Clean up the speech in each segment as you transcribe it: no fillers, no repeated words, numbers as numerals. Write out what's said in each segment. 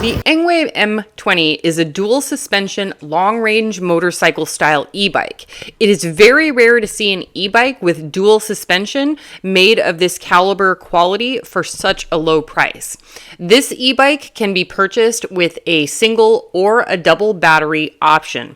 The ENGWE M20 is a dual suspension, long-range motorcycle style e-bike. It is very rare to see an e-bike with dual suspension made of this caliber quality for such a low price. This e-bike can be purchased with a single or a double battery option.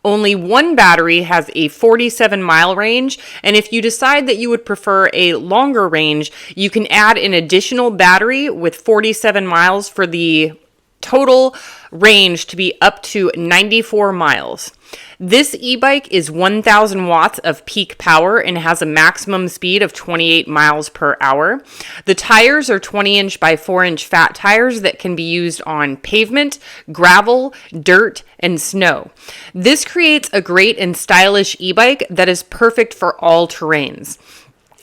Only one battery has a 47-mile range, and if you decide that you would prefer a longer range, you can add an additional battery with 47 miles for the total range to be up to 94 miles. This e-bike is 1,000 watts of peak power and has a maximum speed of 28 miles per hour. The tires are 20-inch by 4-inch fat tires that can be used on pavement, gravel, dirt, and snow. This creates a great and stylish e-bike that is perfect for all terrains.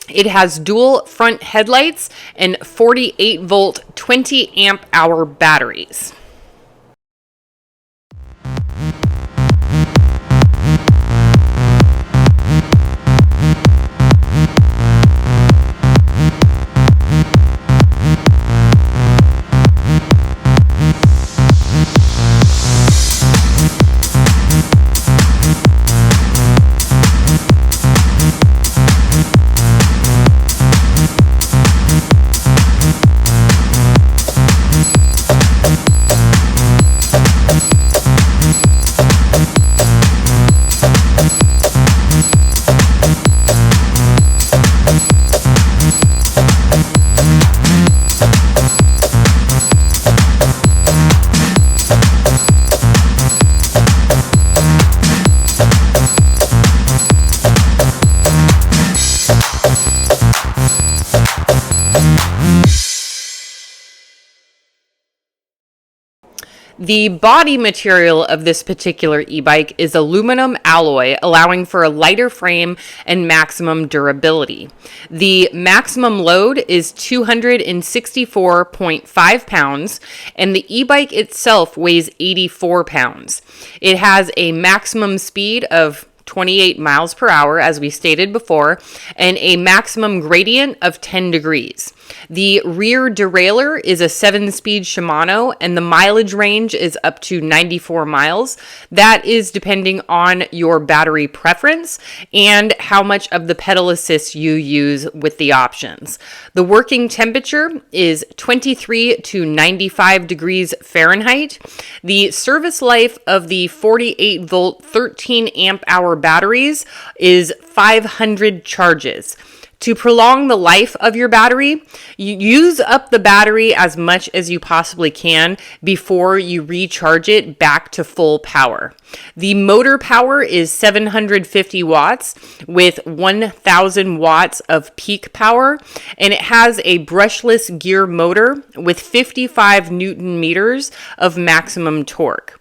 It has dual front headlights and 48-volt, 20-amp-hour batteries. The body material of this particular e-bike is aluminum alloy, allowing for a lighter frame and maximum durability. The maximum load is 264.5 pounds, and the e-bike itself weighs 84 pounds. It has a maximum speed of 28 miles per hour, as we stated before, and a maximum gradient of 10 degrees. The rear derailleur is a 7-speed Shimano, and the mileage range is up to 94 miles. That is depending on your battery preference and how much of the pedal assist you use with the options. The working temperature is 23 to 95 degrees Fahrenheit. The service life of the 48-volt, 13-amp-hour batteries is 500 charges. To prolong the life of your battery, you use up the battery as much as you possibly can before you recharge it back to full power. The motor power is 750 watts with 1,000 watts of peak power, and it has a brushless gear motor with 55 Newton meters of maximum torque.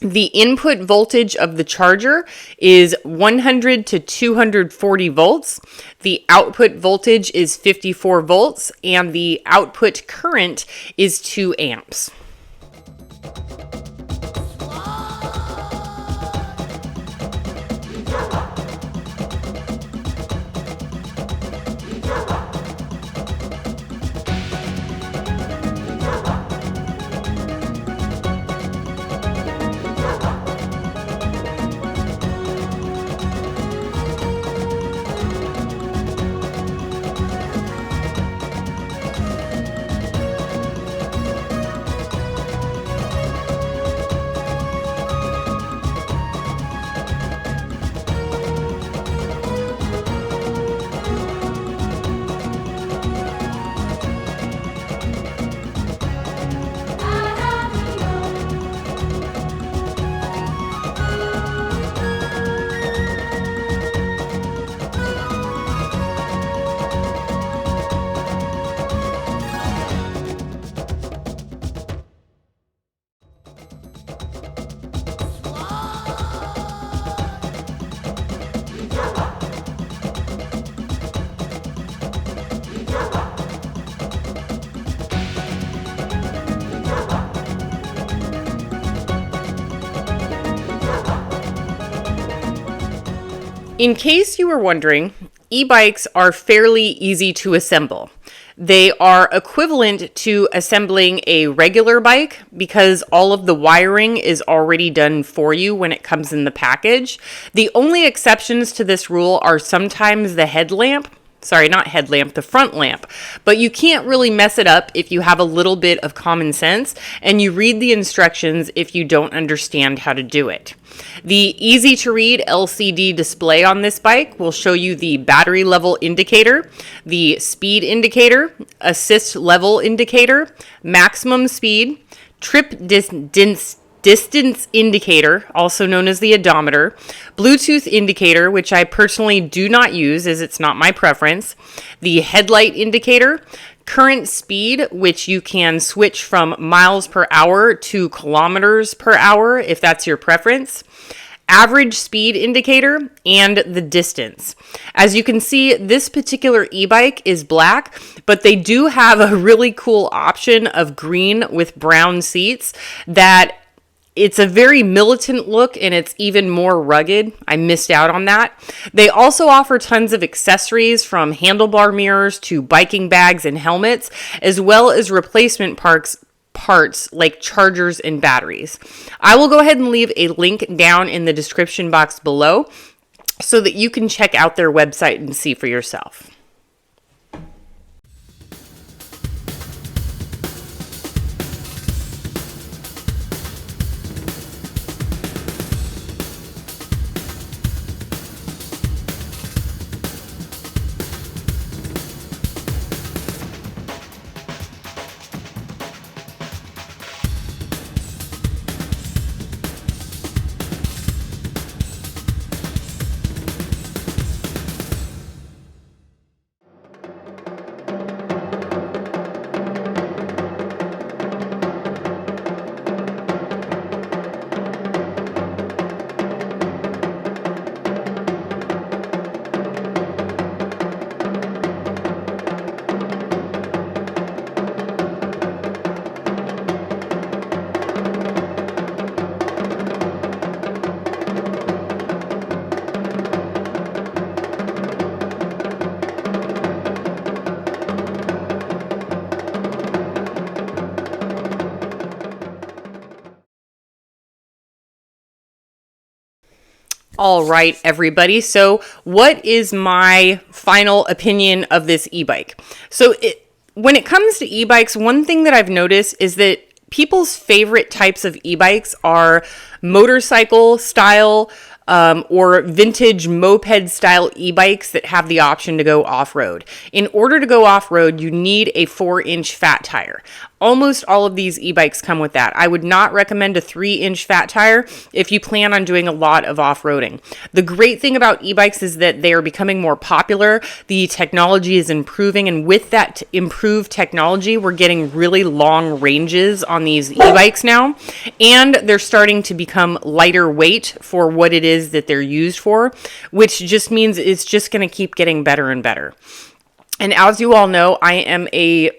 The input voltage of the charger is 100 to 240 volts. The output voltage is 54 volts, and the output current is 2 amps. In case you were wondering, e-bikes are fairly easy to assemble. They are equivalent to assembling a regular bike because all of the wiring is already done for you when it comes in the package. The only exceptions to this rule are sometimes the headlamp. Sorry, not headlamp, the front lamp. But you can't really mess it up if you have a little bit of common sense and you read the instructions if you don't understand how to do it. The easy to read LCD display on this bike will show you the battery level indicator, the speed indicator, assist level indicator, maximum speed, trip distance indicator, also known as the odometer, Bluetooth indicator, which I personally do not use as it's not my preference, the headlight indicator, current speed, which you can switch from miles per hour to kilometers per hour if that's your preference, average speed indicator, and the distance. As you can see, this particular e-bike is black, but they do have a really cool option of green with brown seats that it's a very militant look and it's even more rugged. I missed out on that. They also offer tons of accessories from handlebar mirrors to biking bags and helmets, as well as replacement parts like chargers and batteries. I will go ahead and leave a link down in the description box below so that you can check out their website and see for yourself. All right, everybody. So what is my final opinion of this e-bike? So when it comes to e-bikes, one thing that I've noticed is that people's favorite types of e-bikes are motorcycle style or vintage moped style e-bikes that have the option to go off-road. In order to go off-road, you need a 4-inch fat tire. Almost all of these e-bikes come with that. I would not recommend a 3-inch fat tire if you plan on doing a lot of off-roading. The great thing about e-bikes is that they are becoming more popular. The technology is improving, and with that improved technology, we're getting really long ranges on these e-bikes now, and they're starting to become lighter weight for what it is that they're used for, which just means it's just going to keep getting better and better. And as you all know, I am a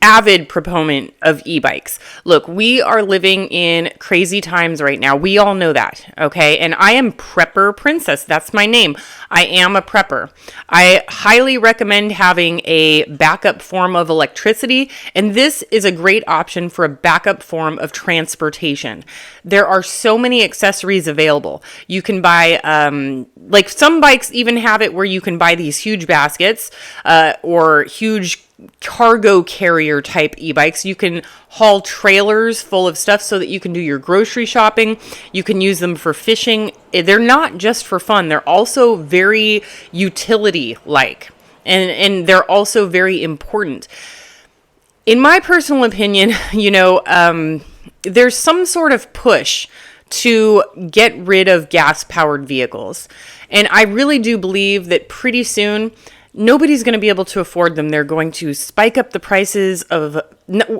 avid proponent of e-bikes. Look, we are living in crazy times right now. We all know that, okay? And I am Prepper Princess. That's my name. I am a prepper. I highly recommend having a backup form of electricity, and this is a great option for a backup form of transportation. There are so many accessories available. You can buy, like some bikes even have it where you can buy these huge baskets or huge cargo carrier type e-bikes. You can haul trailers full of stuff so that you can do your grocery shopping. You can use them for fishing. They're not just for fun. They're also very utility like, and they're also very important. In my personal opinion, there's some sort of push to get rid of gas powered vehicles. And I really do believe that pretty soon nobody's going to be able to afford them. They're going to spike up the prices of,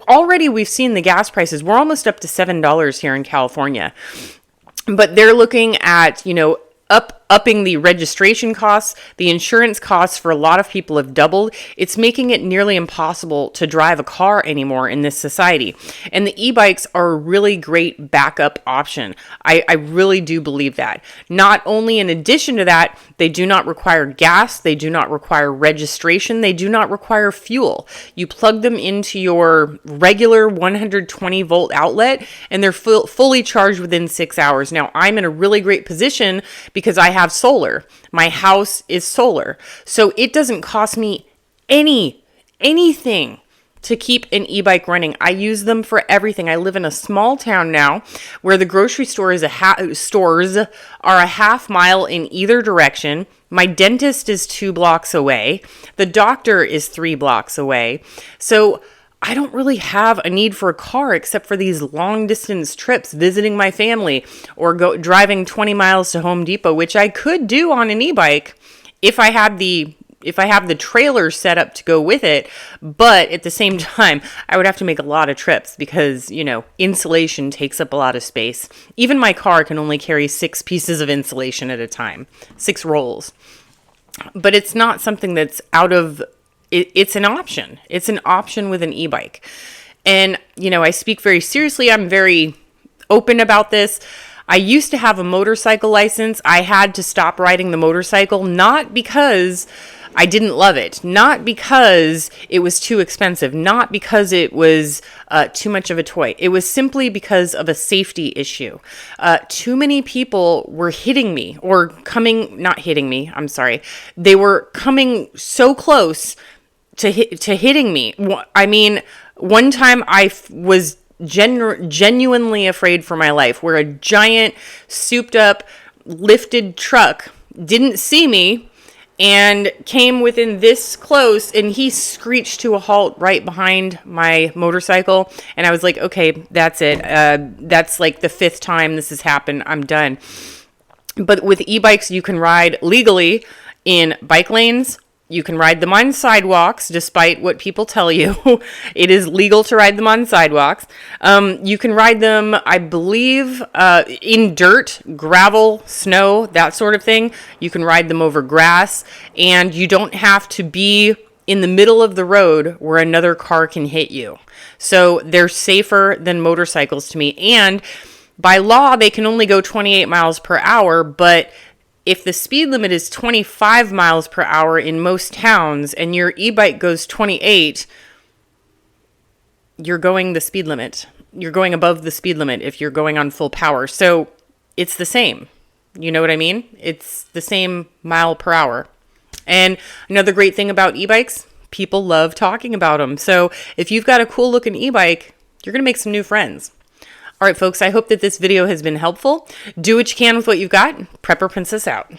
already we've seen the gas prices. We're almost up to $7 here in California. But they're looking at, up upping the registration costs. The insurance costs for a lot of people have doubled. It's making it nearly impossible to drive a car anymore in this society. And the e-bikes are a really great backup option. I really do believe that. Not only in addition to that, they do not require gas. They do not require registration. They do not require fuel. You plug them into your regular 120 volt outlet and they're fully charged within 6 hours. Now, I'm in a really great position because I have solar. My house is solar. So it doesn't cost me anything to keep an e-bike running. I use them for everything. I live in a small town now where the grocery stores are a half mile in either direction. My dentist is 2 blocks away. The doctor is 3 blocks away. So I don't really have a need for a car except for these long distance trips, visiting my family or driving 20 miles to Home Depot, which I could do on an e-bike if I have the trailer set up to go with it. But at the same time, I would have to make a lot of trips because, insulation takes up a lot of space. Even my car can only carry 6 pieces of insulation at a time, 6 rolls. But it's not something that's it's an option. It's an option with an e-bike. And, I speak very seriously. I'm very open about this. I used to have a motorcycle license. I had to stop riding the motorcycle, not because I didn't love it, not because it was too expensive, not because it was too much of a toy. It was simply because of a safety issue. Too many people were hitting me not hitting me. I'm sorry. They were coming so close to hitting me. I mean, one time I was genuinely afraid for my life, where a giant souped up lifted truck didn't see me and came within this close, and he screeched to a halt right behind my motorcycle. And I was like, okay, that's it. That's like the 5th time this has happened. I'm done. But with e-bikes, you can ride legally in bike lanes. You can ride them on sidewalks, despite what people tell you. It is legal to ride them on sidewalks. You can ride them, I believe, in dirt, gravel, snow, that sort of thing. You can ride them over grass, and you don't have to be in the middle of the road where another car can hit you. So they're safer than motorcycles to me. And by law, they can only go 28 miles per hour, but if the speed limit is 25 miles per hour in most towns and your e-bike goes 28, you're going the speed limit. You're going above the speed limit if you're going on full power. So it's the same. You know what I mean? It's the same mile per hour. And another great thing about e-bikes, people love talking about them. So if you've got a cool looking e-bike, you're going to make some new friends. All right, folks, I hope that this video has been helpful. Do what you can with what you've got. Prepper Princess out.